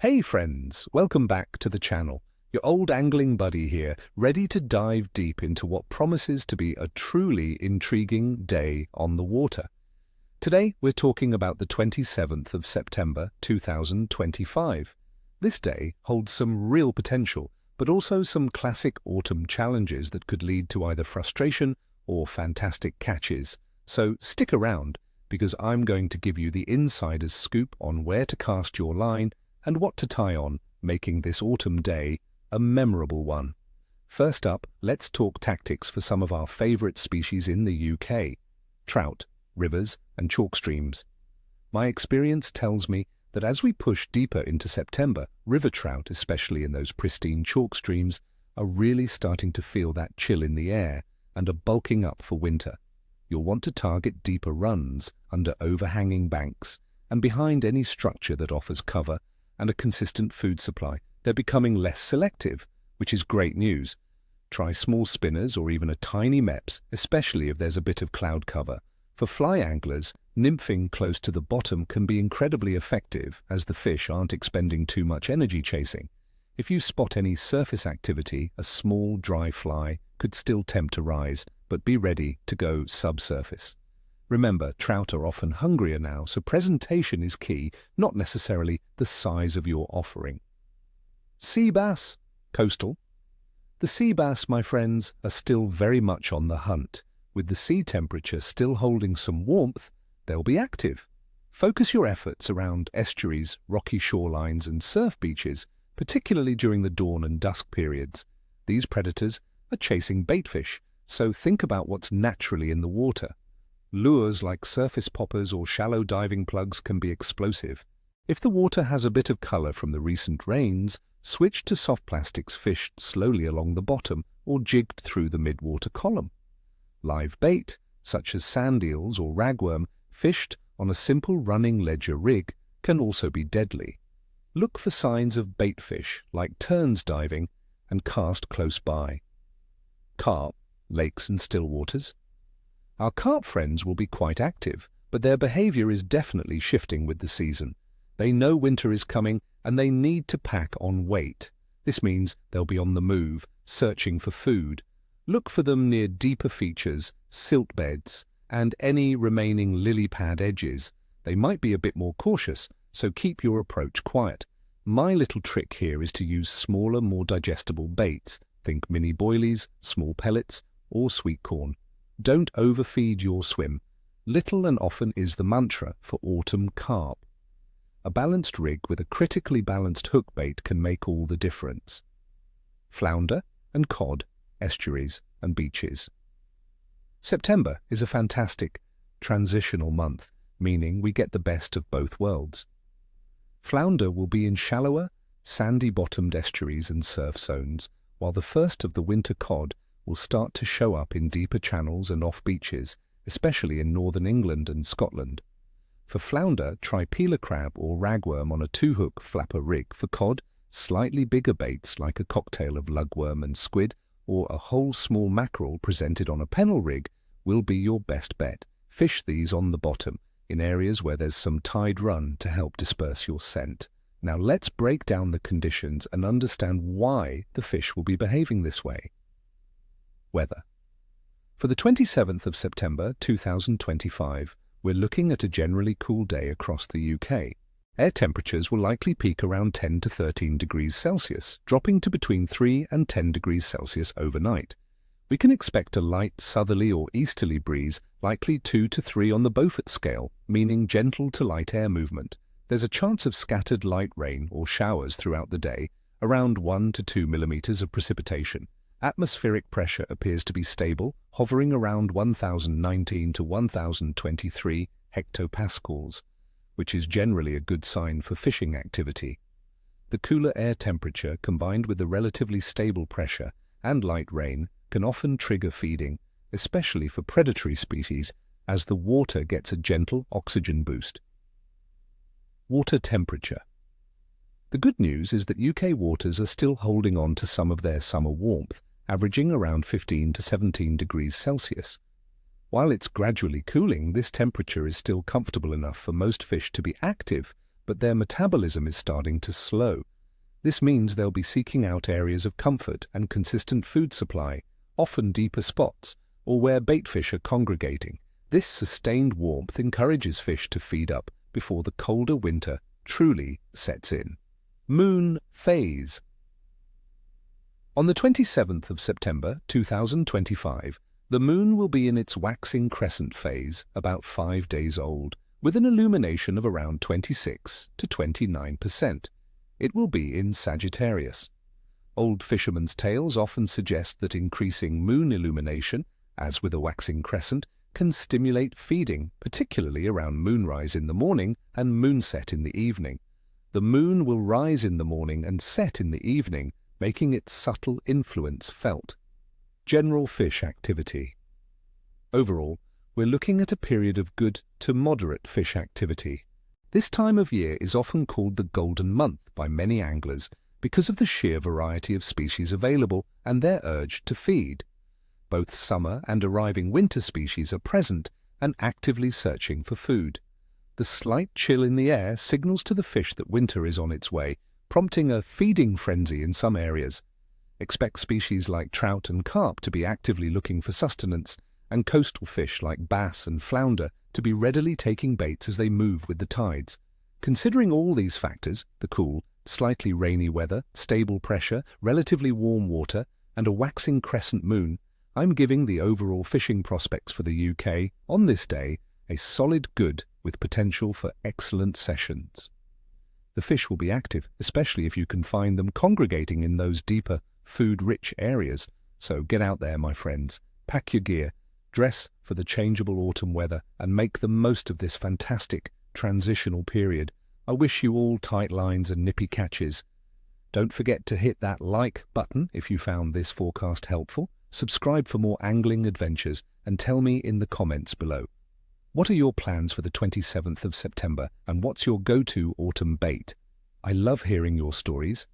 Hey friends, welcome back to the channel. Your old angling buddy here, ready to dive deep into what promises to be a truly intriguing day on the water. Today we're talking about the 27th of September 2025. This day holds some real potential, but also some classic autumn challenges that could lead to either frustration or fantastic catches. So stick around, because I'm going to give you the insider's scoop on where to cast your line and what to tie on, making this autumn day a memorable one. First up, let's talk tactics for some of our favourite species in the UK: trout, rivers and chalk streams. My experience tells me that as we push deeper into September, river trout, especially in those pristine chalk streams, are really starting to feel that chill in the air and are bulking up for winter. You'll want to target deeper runs under overhanging banks and behind any structure that offers cover and a consistent food supply. They're becoming less selective, which is great news. Try small spinners or even a tiny meps, especially if there's a bit of cloud cover. For fly anglers, nymphing close to the bottom can be incredibly effective, as the fish aren't expending too much energy chasing. If you spot any surface activity, a small dry fly could still tempt a rise, but be ready to go subsurface. Remember, trout are often hungrier now, so presentation is key, not necessarily the size of your offering. Sea bass, coastal. The sea bass, my friends, are still very much on the hunt. With the sea temperature still holding some warmth, they'll be active. Focus your efforts around estuaries, rocky shorelines and surf beaches, particularly during the dawn and dusk periods. These predators are chasing baitfish, so think about what's naturally in the water. Lures like surface poppers or shallow diving plugs can be explosive. If the water has a bit of color from the recent rains, switch to soft plastics fished slowly along the bottom or jigged through the mid-water column. Live bait, such as sand eels or ragworm, fished on a simple running ledger rig, can also be deadly. Look for signs of baitfish, like terns diving, and cast close by. Carp, lakes and still waters. Our carp friends will be quite active, but their behavior is definitely shifting with the season. They know winter is coming and they need to pack on weight. This means they'll be on the move, searching for food. Look for them near deeper features, silt beds, and any remaining lily pad edges. They might be a bit more cautious, so keep your approach quiet. My little trick here is to use smaller, more digestible baits. Think mini boilies, small pellets, or sweet corn. Don't overfeed your swim. Little and often is the mantra for autumn carp. A balanced rig with a critically balanced hook bait can make all the difference. Flounder and cod, estuaries and beaches. September is a fantastic transitional month, meaning we get the best of both worlds. Flounder will be in shallower, sandy-bottomed estuaries and surf zones, while the first of the winter cod will start to show up in deeper channels and off beaches, especially in northern England and Scotland. For flounder, try peeler crab or ragworm on a 2-hook flapper rig. For cod, slightly bigger baits like a cocktail of lugworm and squid or a whole small mackerel presented on a pennel rig will be your best bet. Fish these on the bottom, in areas where there's some tide run to help disperse your scent. Now let's break down the conditions and understand why the fish will be behaving this way. Weather. For the 27th of September 2025, we're looking at a generally cool day across the UK. Air temperatures will likely peak around 10 to 13 degrees Celsius, dropping to between 3 and 10 degrees Celsius overnight. We can expect a light southerly or easterly breeze, likely 2 to 3 on the Beaufort scale, meaning gentle to light air movement. There's a chance of scattered light rain or showers throughout the day, around 1 to 2 millimeters of precipitation. Atmospheric pressure appears to be stable, hovering around 1019 to 1023 hectopascals, which is generally a good sign for fishing activity. The cooler air temperature combined with the relatively stable pressure and light rain can often trigger feeding, especially for predatory species, as the water gets a gentle oxygen boost. Water temperature. The good news is that UK waters are still holding on to some of their summer warmth, averaging around 15 to 17 degrees Celsius. While it's gradually cooling, this temperature is still comfortable enough for most fish to be active, but their metabolism is starting to slow. This means they'll be seeking out areas of comfort and consistent food supply, often deeper spots, or where baitfish are congregating. This sustained warmth encourages fish to feed up before the colder winter truly sets in. Moon phase. On the 27th of September 2025, the moon will be in its waxing crescent phase, about 5 days old, with an illumination of around 26 to 29%. It will be in Sagittarius. Old fishermen's tales often suggest that increasing moon illumination, as with a waxing crescent, can stimulate feeding, particularly around moonrise in the morning and moonset in the evening. The moon will rise in the morning and set in the evening, making its subtle influence felt. General fish activity. Overall, we're looking at a period of good to moderate fish activity. This time of year is often called the golden month by many anglers because of the sheer variety of species available and their urge to feed. Both summer and arriving winter species are present and actively searching for food. The slight chill in the air signals to the fish that winter is on its way, prompting a feeding frenzy in some areas. Expect species like trout and carp to be actively looking for sustenance, and coastal fish like bass and flounder to be readily taking baits as they move with the tides. Considering all these factors, the cool, slightly rainy weather, stable pressure, relatively warm water, and a waxing crescent moon, I'm giving the overall fishing prospects for the UK, on this day, a solid good with potential for excellent sessions. The fish will be active, especially if you can find them congregating in those deeper, food-rich areas. So get out there, my friends, pack your gear, dress for the changeable autumn weather, and make the most of this fantastic transitional period. I wish you all tight lines and nippy catches. Don't forget to hit that like button if you found this forecast helpful. Subscribe for more angling adventures and tell me in the comments below. What are your plans for the 27th of September and what's your go-to autumn bait? I love hearing your stories.